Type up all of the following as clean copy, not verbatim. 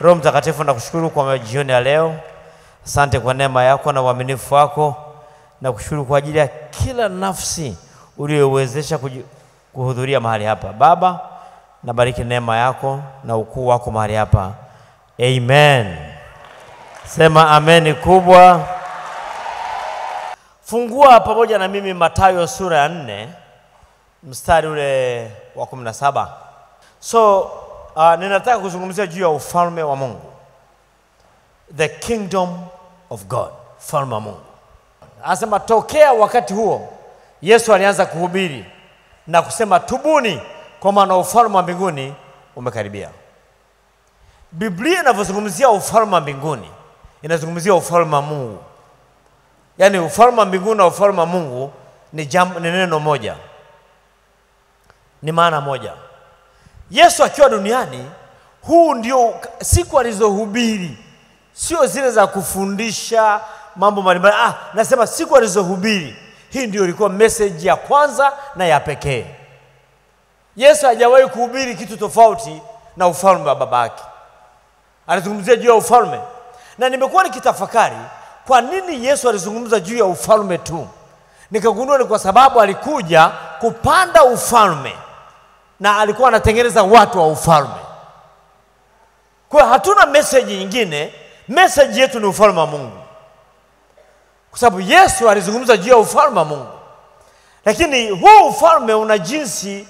Roho Mtakatifu, nakushukuru kwa jioni ya leo. Asante kwa neema yako na uaminifu wako. Nakushukuru kwa ajili ya kila nafsi uliyowezesha kuhudhuria mahali hapa. Baba, nabariki neema yako na ukuu wako mahali hapa. Amen. Sema amen kubwa. Fungua pamoja na mimi Mathayo sura ya 4 mstari ule wa 17. So ninataka kuzungumzia juu ya ufalme wa Mungu. The kingdom of God. Ufalme wa Mungu. Anasema tokea wakati huo Yesu alianza kuhubiri na kusema tubuni kwa maana ufalme wa mbinguni umekaribia. Biblia inavyozungumzia ufalme wa mbinguni inazungumzia ufalme wa Mungu. Yaani ufalme wa mbinguni na ufalme wa Mungu ni neno moja. Ni maana moja. Yesu akiwa duniani, huu ndio siku alizohubiri. Sio zile za kufundisha mambo mbalimbali. Nasema siku alizohubiri. Hii ndio ilikuwa message ya kwanza na ya pekee. Yesu hajawahi kuhubiri kitu tofauti na ufalme wa babake. Alizungumzia juu ya ufalme. Na nimekuwa nikitafakari kwa nini Yesu alizungumza juu ya ufalme tu. Nikagundua ni kwa sababu alikuja kupanda ufalme na alikuwa anatengeneza watu wa ufalme. Kwa hatuna message nyingine, message yetu ni ufalme wa Mungu. Kwa sababu Yesu alizungumza juu ya ufalme wa Mungu. Lakini huu ufalme una jinsi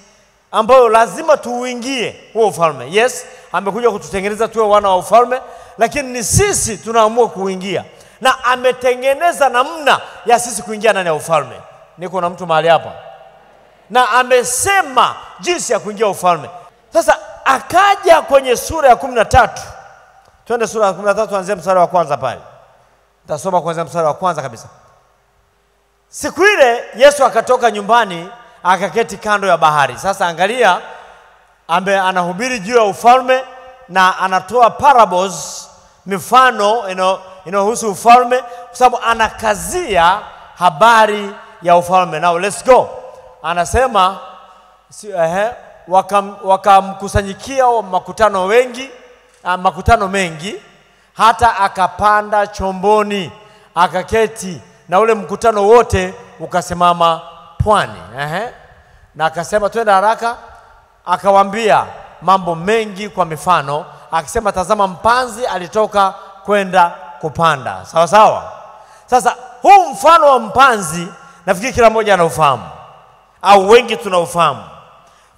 ambayo lazima tuuingie huo ufalme. Yes, amekuja kututengeneza tuwe wana wa ufalme, lakini ni sisi tunaamua kuingia. Na ametengeneza namna ya sisi kuingia ndani ya ufalme. Niko na mtu mahali hapa. Na amesema jinsi ya kuingia ufalme. Sasa akaja kwenye sura ya 13. Twende sura ya 13 tuanzie mstari wa kwanza pale. Nitasoma kwanza mstari wa kwanza kabisa. Siku ile Yesu akatoka nyumbani akaketi kando ya bahari. Sasa angalia, anahubiri juu ya ufalme na anatoa parables, mifano inayohusu ufalme, kwa sababu anakazia habari ya ufalme. Now let's go. Anasema wakamkusanyikia makutano mengi hata akapanda chomboni akaketi na ule mkutano wote ukasimama pwani. Na akasema twende haraka, akawaambia mambo mengi kwa mifano, akisema tazama mpanzi alitoka kwenda kupanda. Sawa sawa. Sasa huu mfano wa mpanzi nafikiri kila mmoja anaufahamu au wengi tunaufahamu.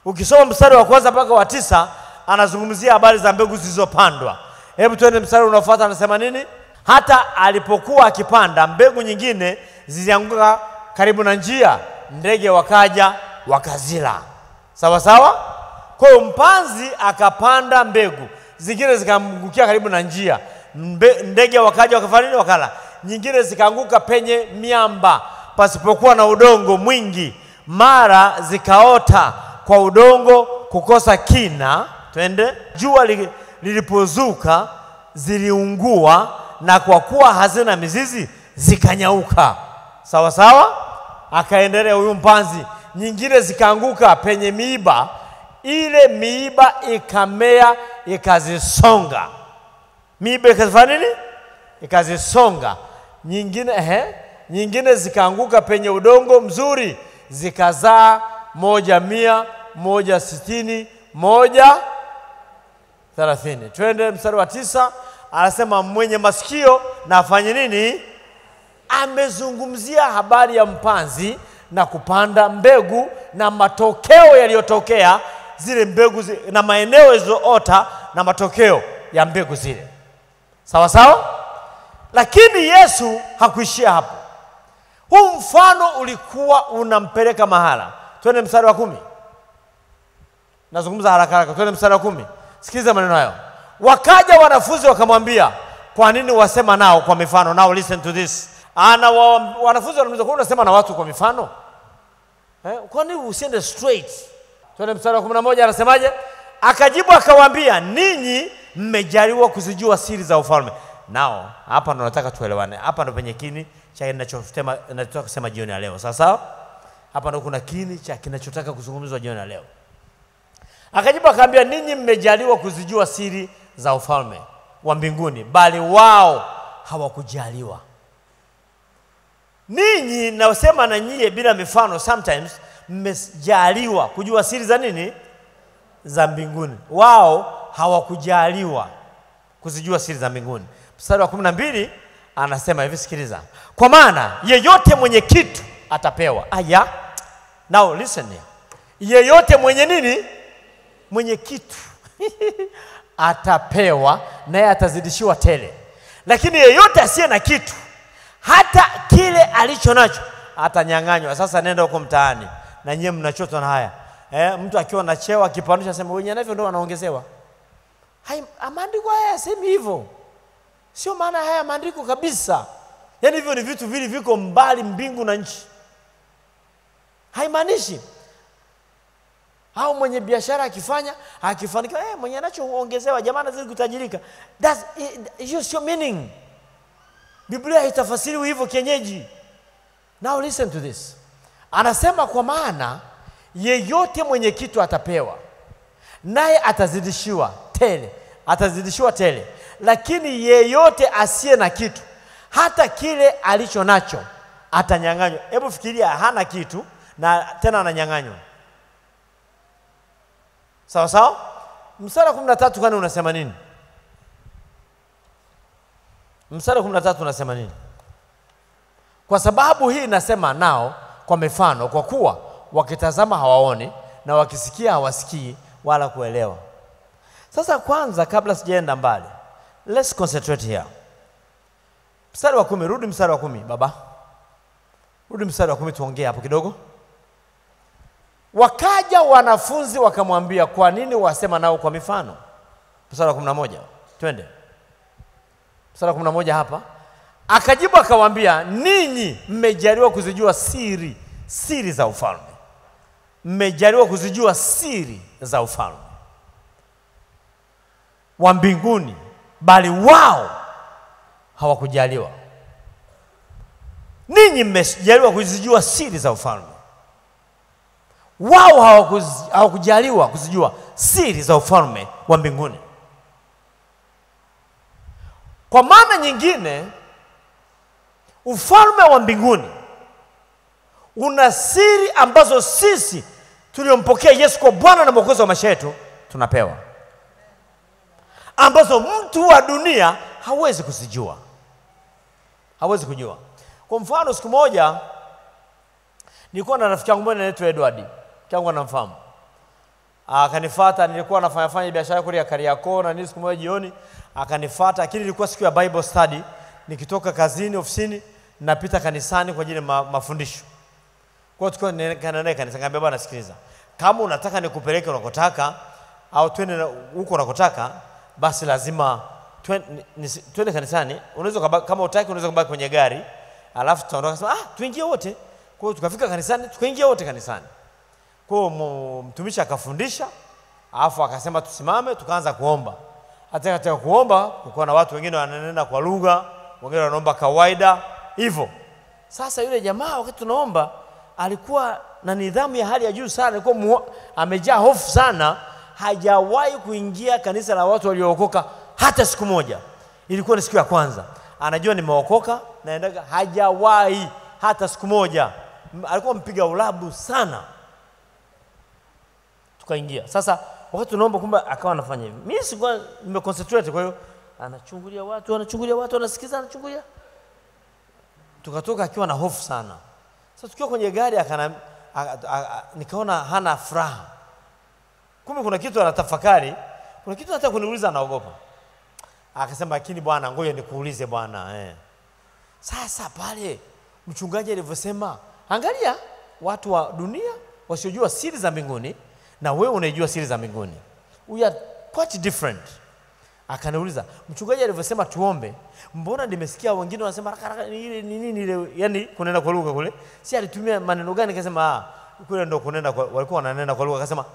Ukisoma mstari wa kwanza mpaka wa 9 anazungumzia habari za mbegu zilizopandwa. Hebu twende mstari unaofuata, anasema nini? Hata alipokuwa akipanda, mbegu nyingine zilianguka karibu na njia, ndege wakaja wakazila. Sawa sawa? Kwa hiyo mpanzi akapanda mbegu, zingine zikaangukia karibu na njia, ndege wakaja wakafanya nini? Wakala. Nyingine zikaanguka penye miamba pasipokuwa na udongo mwingi, mara zikaota kwa udongo kukosa kina. Twende. Jua lilipozuka ziliungua, na kwa kuwa hazina mizizi zikanyauka. Sawa sawa? Akaendelea huyu mpanzi. Nyingine zikaanguka penye miiba, ile miiba ikamea ikazisonga. Miiba ikafanya nini? Ikazisonga. Nyingine zikaanguka penye udongo mzuri, zikazaa 100, 160, 130. Twende mstari wa 9, anasema mwenye masikio na afanye nini? Amezungumzia habari ya mpanzi na kupanda mbegu na matokeo yaliyotokea zile mbegu na maeneo yalizoota na matokeo ya mbegu zile. Sawa sawa? Lakini Yesu hakuishia hapo. Huu mfano ulikuwa unampeleka mahala. Twende mstari wa 10. Nazungumza haraka haraka. Twende mstari wa 10. Sikiliza maneno hayo. Wakaja wanafunzi wakamwambia, kwa nini wasema nao kwa mifano? Now listen to this. Wanafunzi wanamuuliza, kwa nini unasema na watu kwa mifano? Kwa nini usiende straight? Twende mstari wa 11, anasemaje? Akajibu akawaambia, ninyi mmejaliwa kuzijua siri za ufalme. Nao hapa ndo nataka tuelewane. Hapa ndo penye kini cha ninachotaka kusema jioni ya leo. Sasa hapa ndo kuna kini cha kinachotaka kuzungumzwa jioni ya leo. Akajibu akaambia, ninyi mmejaliwa kuzijua siri za ufalme. wa mbinguni, bali wao hawakujaliwa. Ninyi naosema na nyie bila mifano, sometimes mmejaliwa kujua siri za nini? Za mbinguni. Wao hawakujaliwa kuzijua siri za mbinguni. Mstari wa 12 anasema hivi, sikiliza. Kwa maana yeyote mwenye kitu atapewa. Aya. Now listen here. Yeyote mwenye nini? Mwenye kitu atapewa, naye atazidishiwa tele. Lakini yeyote asiye na kitu, hata kile alicho nacho atanyang'anywa. Sasa nenda huko mtaani na nyie mnachotwa na haya. Mtu akiwa na cheo akipandisha sema wenye navyo ndio wanaongezewa. Maandiko haya yasemi hivyo. Sio maana haya maandiko kabisa. Yaani hivyo ni vitu vile viko mbali mbingu na nchi. Haimaanishi au mwenye biashara akifanikiwa mwenye anachoongezewa jamaa anazidi kutajirika. That's your meaning. Biblia haitafasiri hivyo kienyeji. Now listen to this. Anasema kwa maana yeyote mwenye kitu atapewa, naye atazidishiwa tele. Lakini yeyote asiye na kitu, hata kile alicho nacho atanyang'anywa. Hebu fikiria, hana kitu na tena ananyang'anywa. Sawa sawa? Mstari wa 13 kwani unasema nini? Mstari wa 13 unasema nini? Kwa sababu hii nasema nao kwa mifano, kwa kuwa wakitazama hawaoni na wakisikia hawasikii wala kuelewa. Sasa kwanza, kabla sijaenda mbali, let's concentrate here. Mstari wa 10, rudi mstari wa 10 baba. Rudi mstari wa 10 tuongee hapo kidogo. Wakaja wanafunzi wakamwambia, kwa nini wasema nao kwa mifano? Mstari wa 11. Twende. Mstari wa 11 hapa. Akajibu akawaambia, ninyi mmejaliwa kuzijua siri za ufalme. Mmejaliwa kuzijua siri za ufalme wa mbinguni, bali wao hawakujaliwa. Ninyi mmejaliwa kuzijua siri za ufalme, wao hawakujaliwa kuzijua siri za ufalme wa mbinguni. Kwa maana nyingine, ufalme wa mbinguni una siri ambazo sisi tuliompokea Yesu kwa Bwana na Mwokozi wa maisha yetu tunapewa, ambazo mtu wa dunia hawezi kuzijua, hawezi kujua. Kwa mfano, siku moja nilikuwa na rafiki yangu mmoja anaitwa Edward, kiangu anamfahamu. Akanifuata, nilikuwa nafanya biashara kule ya Kariakoo, na siku moja jioni akanifuata, lakini ilikuwa siku ya Bible study. Nikitoka kazini ofisini napita kanisani kwa ajili ya mafundisho. Kwa hiyo tukaenda kanisa, nikamwambia bwana, sikiliza, kama unataka nikupeleke unakotaka au twende huko unakotaka, basi lazima twende kanisani. Unaweza kama utaki unaweza kubaki kwenye gari, alafu tutaondoka. Sema tuingie wote. Kwa hiyo tukafika kanisani, tukaingia wote kanisani. Kwa hiyo mtumishi akafundisha, alafu akasema tusimame, tukaanza kuomba. Hata katika kuomba kulikuwa na watu wengine wananena kwa lugha, wengine wanaomba kawaida hivyo. Sasa yule jamaa wakati tunaomba alikuwa na nidhamu ya hali ya juu sana, alikuwa amejaa hofu sana. Hajawahi kuingia kanisa la watu waliookoka hata siku moja. Ilikuwa ni siku ya kwanza. Anajua nimeokoka naendaga, hajawahi hata siku moja. Alikuwa mpiga ulabu sana. Tukaingia. Sasa wakati tunaomba kumbe akawa anafanya hivi. Mimi sikuwa nimeconcentrate, kwa hiyo anachungulia watu, anasikiza, anachungulia. Tukatoka akiwa na hofu sana. Sasa tukiwa kwenye gari nikaona hana furaha. Kumbe kuna kitu anatafakari, kuna kitu anataka kuniuliza, anaogopa. Akasema, lakini bwana, ngoja nikuulize bwana. Sasa pale mchungaji alivyosema, angalia watu wa dunia wasiojua siri za mbinguni na wewe unaijua siri za mbinguni. We are quite different. Akaniuliza, mchungaji alivyosema tuombe, mbona nimesikia wengine wanasema haraka ile nini ile, yani kunena kwa lugha kule. Si alitumia maneno gani? Akasema kule ndio kunena kwa, walikuwa wananena kwa lugha. Akasema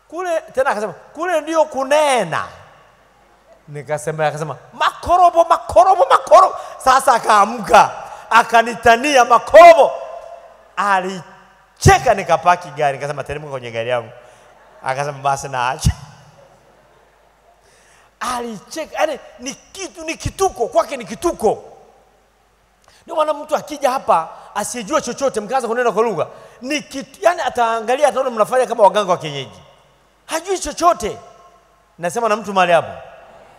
kule tena, akasema kule ndio kunena. Akasema makorobo. Sasa akaamka akanitania makorobo. Alicheka, nikapaki gari, nikasema teremka kwenye gari yangu. Akasema basi naacha. alicheka. Yaani ni kituko kwake, ni kituko. Ndio maana mtu akija hapa asiyejua chochote mkaanza kunena kwa lugha, yani ataangalia, ataona mnafanya kama waganga wa kienyeji. Hajui chochote. Nasema na mtu mahali hapo.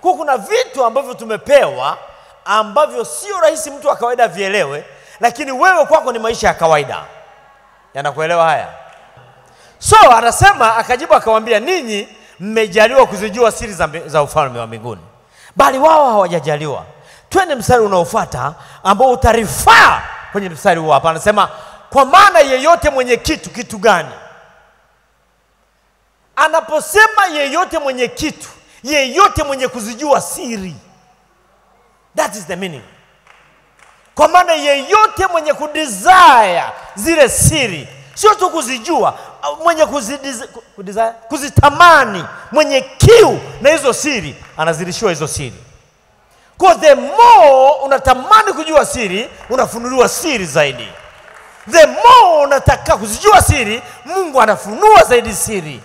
Kuna vitu ambavyo tumepewa ambavyo sio rahisi mtu wa kawaida vielewe, lakini wewe kwako ni maisha ya kawaida. Yanakuelewa haya? So anasema, akajibu akawaambia, ninyi mmejaliwa kuzijua siri za ufalme wa mbinguni, bali wao hawajajaliwa. Twende mstari unaofuata ambao utarifaa kwenye mstari huo hapa. Anasema, kwa maana yeyote mwenye kitu gani? Anaposema yeyote mwenye kitu, yeyote mwenye kuzijua siri. That is the meaning. Kwa maana yeyote mwenye kudesire zile siri, sio tu kuzijua, mwenye kuzitamani, mwenye kiu na hizo siri, anazidishiwa hizo siri. Kwa the more unatamani kujua siri, unafunuliwa siri zaidi. The more unataka kuzijua siri, Mungu anafunua zaidi siri.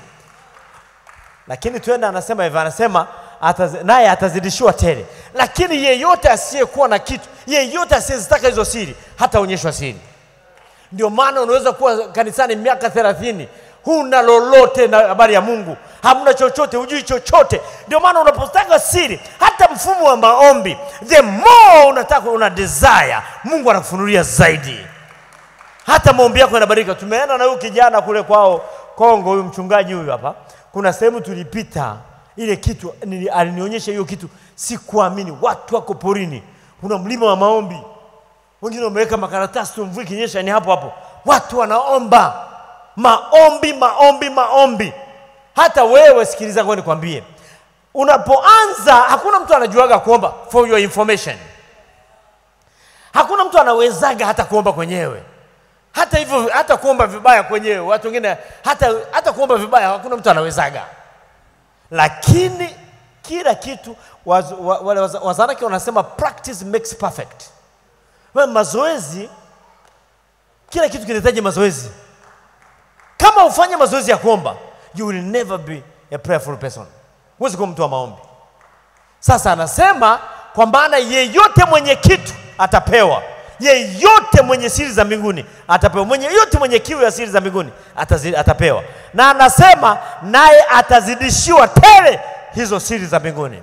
Lakini tuenda, anasema hivi, anasema naye atazidishiwa tele. Lakini yeyote asiyekuwa na kitu, yeyote asiyezitaka hizo siri, hataonyeshwa siri. Ndio maana unaweza kuwa kanisani miaka 30, huna lolote na habari ya Mungu, hamna chochote, hujui chochote. Ndio maana unapotaka siri, hata mfumo wa maombi, the more unataka, una desire, Mungu anakufunulia zaidi. Hata maombi yako yanabarika. Tumeenda na huyu kijana kule kwao Kongo, huyu mchungaji huyu hapa. Kuna sehemu tulipita, ile kitu alinionyesha hiyo kitu, sikuamini. Watu wako porini, kuna mlima wa maombi, wengine wameweka makaratasi tu, mvua ikinyesha ni hapo hapo. Watu wanaomba, maombi. Hata wewe sikiliza, kwa nikwambie, unapoanza, hakuna mtu anajuaga kuomba. For your information, hakuna mtu anawezaga hata kuomba kwenyewe. Hata hivyo, hata kuomba vibaya kwenyewe, watu wengine hata kuomba vibaya hakuna mtu anawezaga. Lakini kila kitu, wazaraki wanasema practice makes perfect. Mazoezi, kila kitu kinahitaji mazoezi. Kama ufanye mazoezi ya kuomba, you will never be a prayerful person. Huwezi kuwa mtu wa maombi. Sasa anasema, kwa maana yeyote mwenye kitu atapewa, yeyote mwenye siri za mbinguni atapewa, yeyote mwenye kiu ya siri za mbinguni atapewa. Na anasema naye atazidishiwa tele hizo siri za mbinguni.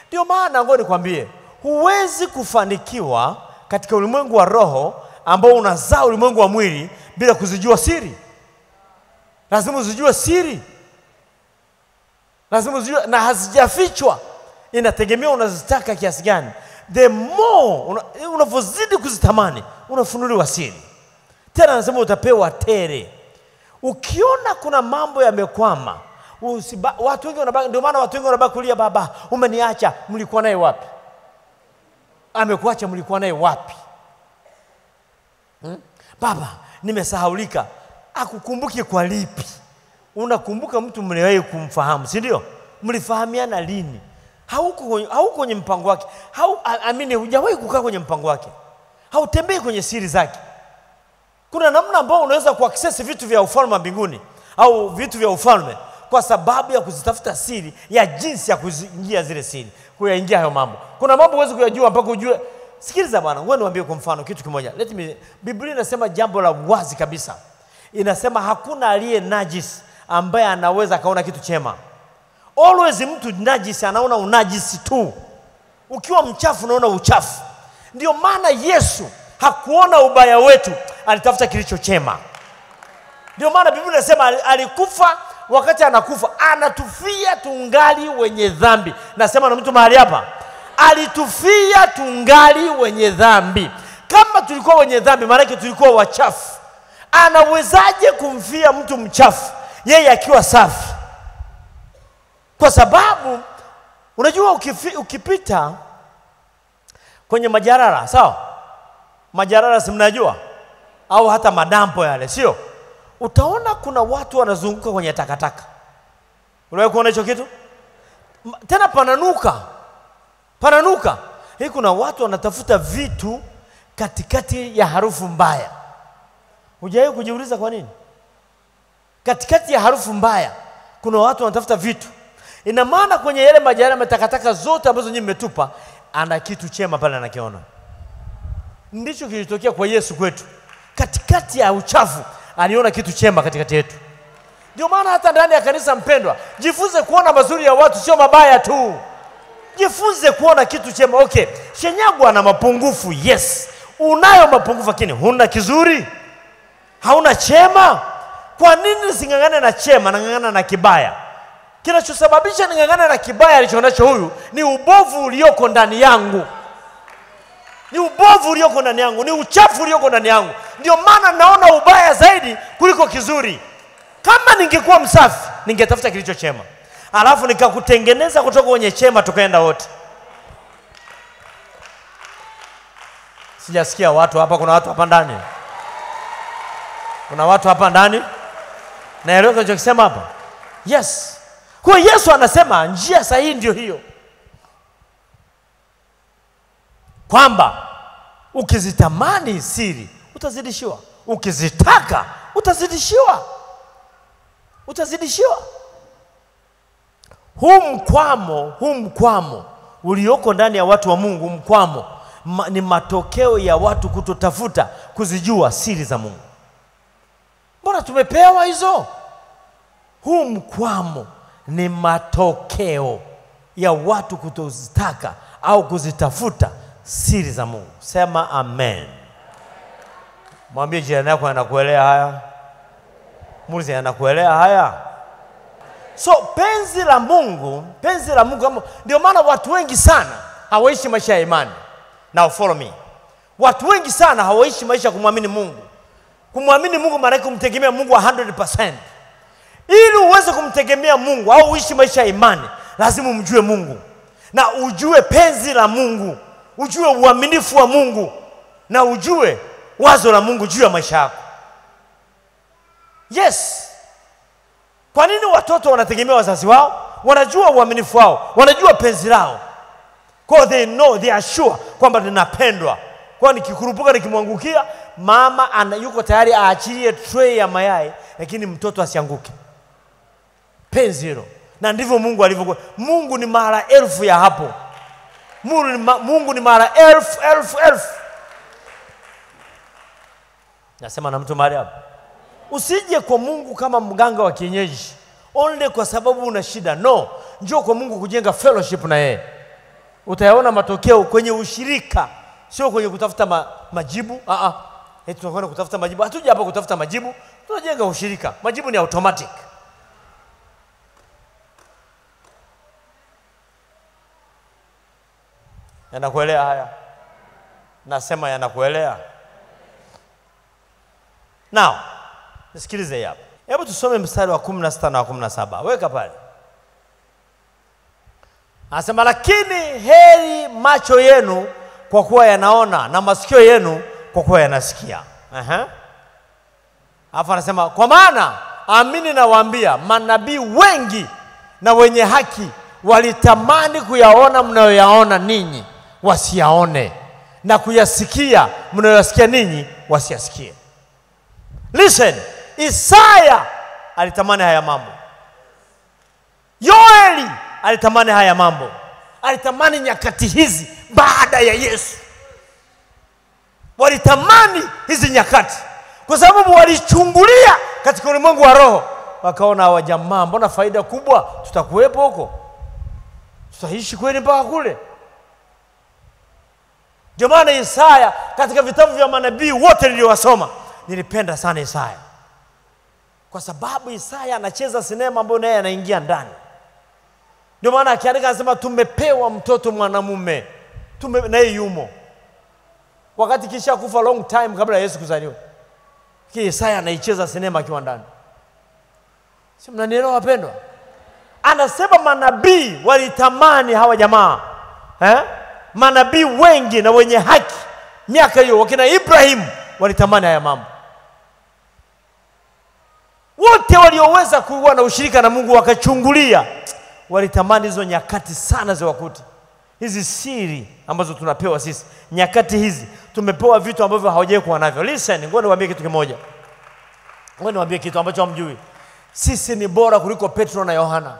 Ndio maana ngoja nikwambie, huwezi kufanikiwa katika ulimwengu wa roho ambao unazaa ulimwengu wa mwili bila kuzijua siri. Lazima uzijue siri. Lazima uzijue, na hazijafichwa. Inategemea unazitaka kiasi gani. The more unavozidi kuzitamani, unafunuliwa siri. Tena anasema utapewa tele. Ukiona kuna mambo yamekwama, watu wengi wanabaki, ndio maana watu wengi wanabaki kulia, baba umeniacha, mlikuwa naye wapi? Amekuacha, mlikuwa naye wapi? Baba nimesahaulika. Akukumbuki kwa lipi? Unakumbuka mtu mliwahi kumfahamu, si ndio? Mlifahamiana lini? Hauko kwenye mpango wake. Hujawahi kukaa kwenye mpango wake. Hautembei kwenye siri zake. Kuna namna ambao unaweza kuaccess vitu vya ufalme wa mbinguni au vitu vya ufalme kwa sababu ya kuzitafuta siri ya jinsi ya kuingia zile siri, kuyaingia hayo mambo. Kuna mambo huwezi kuyajua mpaka ujue. Sikiliza bwana, ngoja niwaambie kwa mfano kitu kimoja. Biblia inasema jambo la wazi kabisa. Inasema hakuna aliye najisi ambaye anaweza kaona kitu chema. Always mtu najisi anaona unajisi tu. Ukiwa mchafu unaona uchafu. Ndio maana Yesu hakuona ubaya wetu, alitafuta kilicho chema. Ndio maana Biblia inasema alikufa, wakati anakufa anatufia tungali wenye dhambi. Nasema na mtu mahali hapa, alitufia tungali wenye dhambi. Kama tulikuwa wenye dhambi, maana yake tulikuwa wachafu. Anawezaje kumfia mtu mchafu yeye akiwa safi? Kwa sababu unajua ukipita kwenye majarara, sawa? Majarara si mnajua? Au hata madampo yale, sio? Utaona kuna watu wanazunguka kwenye takataka. Unawahi kuona hicho kitu? Tena pananuka. Hii kuna watu wanatafuta vitu katikati ya harufu mbaya. Hujawahi kujiuliza kwa nini? Katikati ya harufu mbaya kuna watu wanatafuta vitu. Ina maana kwenye yale majani matakataka zote ambazo nyinyi mmetupa, ana kitu chema pale anakiona. Ndicho kilitokea kwa Yesu kwetu. Katikati ya uchafu aliona kitu chema katikati yetu. Ndio maana hata ndani ya kanisa, mpendwa, jifunze kuona mazuri ya watu, sio mabaya tu. Jifunze kuona kitu chema. Okay, Shenyago ana mapungufu, yes. Unayo mapungufu, lakini huna kizuri? Hauna chema? Kwa nini singangane na chema na ngangana na kibaya? Kinachosababisha ningangana na kibaya alichonacho huyu ni ubovu ulioko ndani yangu. Ni ubovu ulioko ndani yangu, ni uchafu ulioko ndani yangu. Ndio maana naona ubaya zaidi kuliko kizuri. Kama ningekuwa msafi, ningetafuta kilicho chema. Alafu nikakutengeneza kutoka kwenye chema tukaenda wote. Sijasikia watu hapa, kuna watu hapa ndani. Kuna watu hapa ndani. Naelewa ninachokisema hapa? Yes. Kwa Yesu anasema njia sahihi ndio hiyo. Kwamba ukizitamani siri utazidishiwa. Ukizitaka utazidishiwa. Utazidishiwa. Huu mkwamo ulioko ndani ya watu wa Mungu, mkwamo ni matokeo ya watu kutotafuta kuzijua siri za Mungu. Mbona tumepewa hizo? Huu mkwamo ni matokeo ya watu kutozitaka au kuzitafuta siri za Mungu. Sema amen. Mwambie jirani yako, anakuelea haya. Muulize, anakuelea haya? So penzi la Mungu ndio maana watu wengi sana hawaishi maisha ya imani. Now follow me. Watu wengi sana hawaishi maisha kumwamini Mungu. Kumwamini Mungu maana yake kumtegemea Mungu 100%. Ili uweze kumtegemea Mungu au uishi maisha ya imani, lazima umjue Mungu. Na ujue penzi la Mungu, ujue uaminifu wa Mungu, na ujue wazo la Mungu juu ya maisha yako. Yes. Kwa nini watoto wanategemea wazazi wao? Wanajua uaminifu wao, wanajua penzi lao. Kwa they know, they are sure kwamba ninapendwa. Kwa nikikurupuka nikimwangukia, mama yuko tayari aachilie tray ya mayai, lakini mtoto asianguke. Penzi hilo. Na ndivyo Mungu alivyokuwa. Mungu ni mara elfu ya hapo. Mungu ni mara elfu. Nasema na mtu mahali hapo. Usije kwa Mungu kama mganga wa kienyeji, only kwa sababu una shida. No, njoo kwa Mungu kujenga fellowship na yeye. Utayaona matokeo kwenye ushirika, sio kwenye kutafuta majibu. Tunakwenda kutafuta majibu. Hatuja hapa kutafuta majibu, tunajenga ushirika. Majibu ni automatic. Yanakuelea haya? Nasema yanakuelea? Now, nisikilize hapa. Hebu tusome mstari wa 16 na 17. Weka pale. Anasema, lakini heri macho yenu kwa kuwa yanaona na masikio yenu kwa kuwa yanasikia. Alafu anasema, kwa maana amini nawaambia, manabii wengi na wenye haki walitamani kuyaona mnayoyaona ninyi wasiyaone, na kuyasikia mnayoyasikia ninyi wasiyasikie. Listen, Isaya alitamani haya mambo. Yoeli alitamani haya mambo. Alitamani nyakati hizi baada ya Yesu. Walitamani hizi nyakati kwa sababu walichungulia katika ulimwengu wa roho, wakaona hawa jamaa, mbona faida kubwa, tutakuwepo huko, tutaishi kweli mpaka kule. Ndio maana Isaya katika vitabu vya manabii wote niliowasoma, nilipenda sana Isaya. Kwa sababu Isaya anacheza sinema ambayo naye anaingia ndani. Ndio maana akiandika anasema tumepewa mtoto mwanamume. Naye yumo. Wakati kisha kufa long time kabla ya Yesu kuzaliwa. Isaya anaicheza sinema akiwa ndani. Si mnanielewa wapendwa? Anasema manabii walitamani hawa jamaa. Manabii wengi na wenye haki miaka hiyo, wakina Ibrahim walitamani haya mambo. Wote walioweza kuwa na ushirika na Mungu wakachungulia, walitamani hizo nyakati sana za wakuti. Hizi siri ambazo tunapewa sisi, nyakati hizi tumepewa vitu ambavyo hawajawahi kuwa navyo. Listen, ngoja niwaambie kitu kimoja. Ngoja niwaambie kitu ambacho hamjui. Sisi ni bora kuliko Petro na Yohana.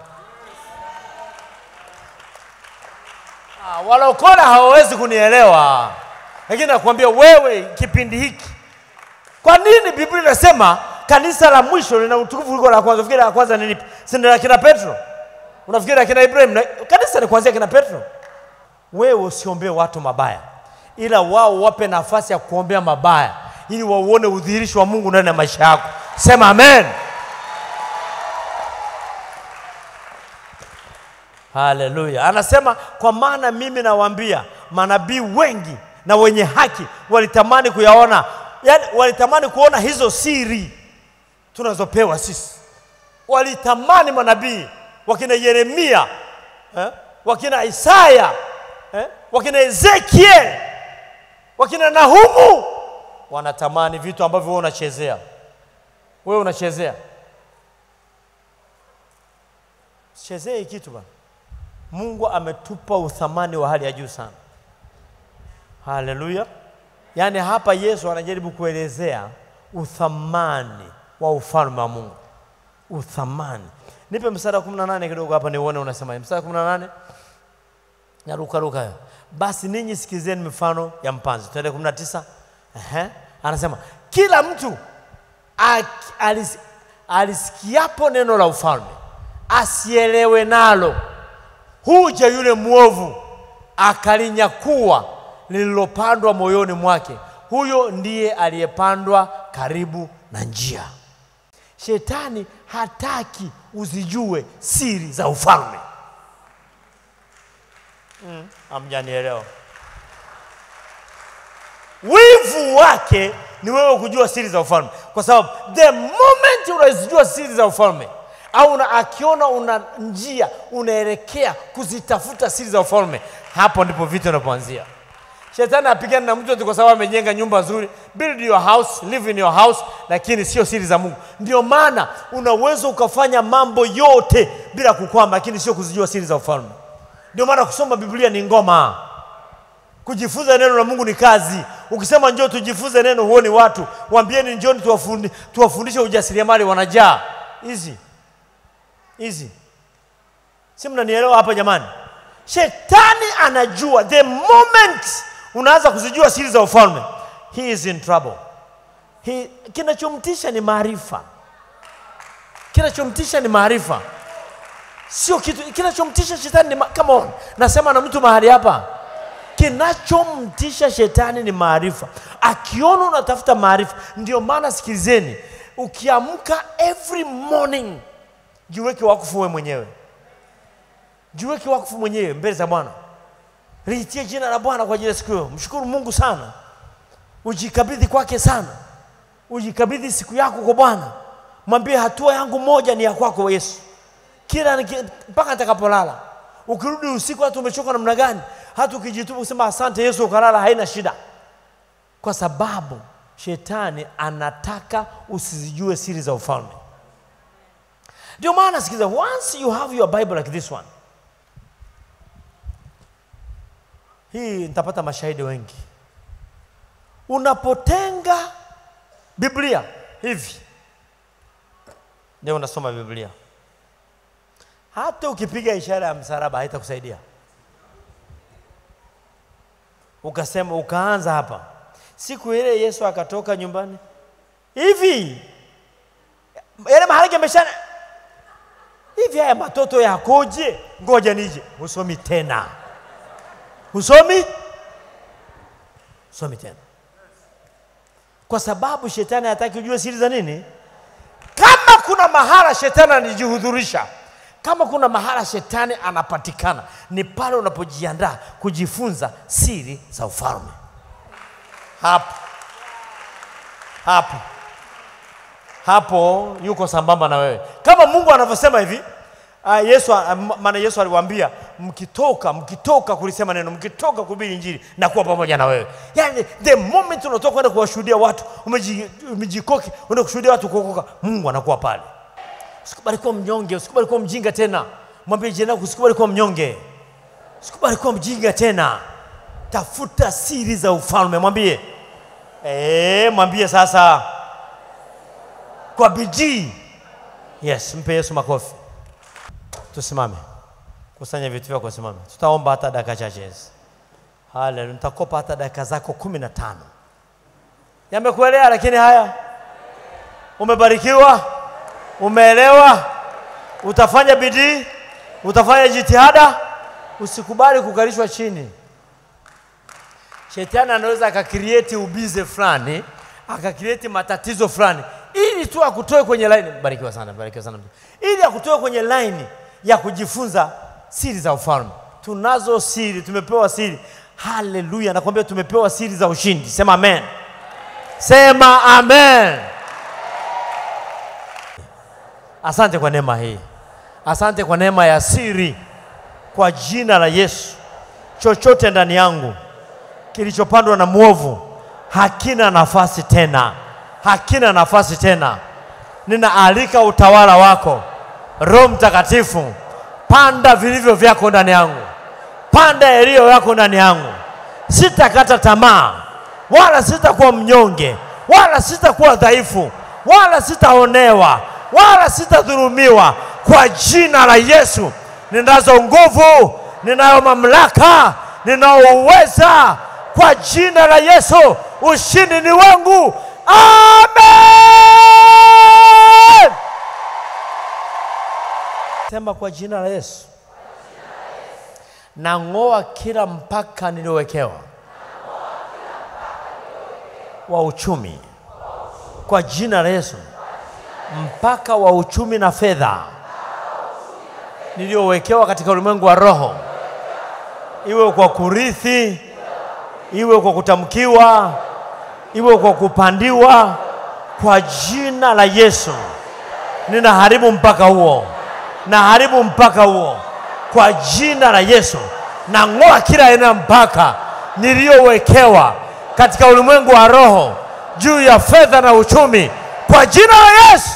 Walokole hawawezi kunielewa. Lakini nakwambia wewe kipindi hiki. Kwa nini Biblia inasema kanisa la mwisho lina utukufu kuliko la kwanza? Unafikiri la kwanza ni lipi? Si ndio kina Petro? Unafikiri kina Ibrahim? Kanisa ni kuanzia kina Petro. Wewe usiombee watu mabaya, ila wao wape nafasi ya kuombea mabaya ili waone udhihirisho wa Mungu ndani ya maisha yako. Sema amen. Haleluya. Anasema kwa maana mimi nawaambia manabii wengi na wenye haki walitamani kuyaona, yani walitamani kuona hizo siri tunazopewa sisi. Walitamani manabii wakina Yeremia, wakina Isaya, wakina Ezekiel, wakina Nahumu, wanatamani vitu ambavyo wewe unachezea. Wewe unachezea. Chezea kitu bana. Mungu ametupa uthamani wa hali ya juu sana. Haleluya. Yani hapa Yesu anajaribu kuelezea uthamani wa ufalme wa Mungu. Uthamani. Nipe mstari wa 18 kidogo hapa nione unasema. Mstari wa 18. Naruka. Basi ninyi sikizeni mifano ya mpanzi. Twende 19. Anasema kila mtu alisikiapo neno la ufalme asielewe nalo, huja yule mwovu akalinyakuwa lililopandwa moyoni mwake. Huyo ndiye aliyepandwa karibu na njia. Shetani hataki uzijue siri za ufalme. Hamjanielewa. Wivu wake ni wewe kujua siri za ufalme. Kwa sababu the moment unazijua siri za ufalme, au akiona una njia unaelekea kuzitafuta siri za ufalme, hapo ndipo vitu vinapoanzia. Shetani apigana na mtu kwa sababu amejenga nyumba nzuri, build your house, live in your house, lakini sio siri za Mungu. Ndio maana unaweza ukafanya mambo yote bila kukwama, lakini sio kuzijua siri za ufalme. Ndio maana kusoma Biblia ni ngoma. Kujifunza neno la Mungu ni kazi. Ukisema njoo tujifunze neno, huoni watu. Waambieni njoo tuwafundishe ujasiriamali, wanajaa. Easy. Si mnanielewa hapa jamani? Shetani anajua the moment unaanza kuzijua siri za ufalme, he is in trouble. Kinachomtisha ni maarifa. Sio kitu kinachomtisha shetani ni come on. Nasema na mtu mahali hapa. Kinachomtisha shetani ni maarifa. Akiona unatafuta maarifa, ndio maana sikilizeni, ukiamka every morning, jiweke wakfu wewe mwenyewe. Jiweke wakfu mwenyewe mbele za Bwana. Liitie jina la Bwana kwa ajili ya siku hiyo. Mshukuru Mungu sana. Ujikabidhi kwake sana. Ujikabidhi siku yako kwa Bwana. Mwambie hatua yangu moja ni ya kwako Yesu. Kila mpaka nitakapolala. Ukirudi usiku hata umechoka namna gani, hata ukijitubu kusema asante Yesu ukalala, haina shida. Kwa sababu shetani anataka usizijue siri za ufalme. Ndio maana sikiza, once you have your Bible like this one, hii nitapata mashahidi wengi. Unapotenga Biblia hivi, ndio unasoma Biblia, hata ukipiga ishara ya msalaba haitakusaidia. Ukasema ukaanza hapa, siku ile Yesu akatoka nyumbani hivi, yale mahali yameshana hivi, haya matoto yakoje, ngoja nije. Usomi tena. Usomi tena. Kwa sababu shetani hataki ujue siri za nini? Kama kuna mahala shetani anajihudhurisha, kama kuna mahala shetani anapatikana, ni pale unapojiandaa kujifunza siri za ufalme. Hapo yuko sambamba na wewe. Kama Mungu anavyosema hivi, Yesu aliwaambia mkitoka kulisema neno, mkitoka kuhubiri injili na kuwa pamoja na wewe. Yani the moment unatoka kwenda kuwashuhudia watu, umejikoki unaenda kushuhudia watu kuokoka, Mungu anakuwa pale. Usikubali kuwa mnyonge, usikubali kuwa mjinga tena. Mwambie jirani yako usikubali kuwa mnyonge. Usikubali kuwa mjinga tena. Tafuta siri za ufalme, mwambie. Mwambie sasa kwa bidii. Yes, mpe Yesu makofi. Tusimame. Kusanya vitu vyako, simama. Tutaomba hata dakika chache. Haleluya. Nitakopa hata dakika zako 15. Yamekuelea lakini haya? Umebarikiwa? Umeelewa? Utafanya bidii? Utafanya jitihada? Usikubali kukalishwa chini. Shetani anaweza akakreate ubize fulani, akakreate matatizo fulani ili tu akutoe kwenye line. Barikiwa sana, barikiwa sana. Ili akutoe kwenye line ya kujifunza siri za ufalme. Tunazo siri, tumepewa siri. Haleluya, nakwambia tumepewa siri za ushindi. Sema amen. Sema amen. Asante kwa neema hii. Asante kwa neema ya siri. Kwa jina la Yesu, chochote ndani yangu kilichopandwa na mwovu hakina nafasi tena. Hakina nafasi tena. Ninaalika utawala wako, Roho Mtakatifu, panda vilivyo vyako ndani yangu. Panda yaliyo yako ndani yangu. Sitakata tamaa, wala sitakuwa mnyonge, wala sitakuwa dhaifu, wala sitaonewa, wala sitadhulumiwa. Kwa jina la Yesu, ninazo nguvu, ninayo mamlaka, ninao uweza. Kwa jina la Yesu, ushindi ni wangu. Amen. Sema kwa jina la Yesu. Nang'oa kila mpaka niliowekewa wa uchumi. Kwa jina la Yesu, mpaka wa uchumi na fedha niliowekewa katika ulimwengu wa roho, iwe kwa kurithi, iwe kwa kutamkiwa, iwe kwa kupandiwa, kwa jina la Yesu ninaharibu mpaka huo. Naharibu mpaka huo kwa jina la Yesu. Nang'oa kila aina mpaka niliowekewa katika ulimwengu wa roho juu ya fedha na uchumi kwa jina la Yesu.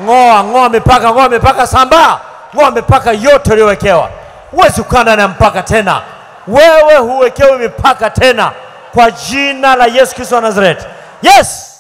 Ng'oa mipaka samba. Ng'oa mipaka yote uliyowekewa. Huwezi kukaa ndani ya mpaka tena. Wewe huwekewi mipaka tena kwa jina la Yesu Kristo wa Nazareti. Yes.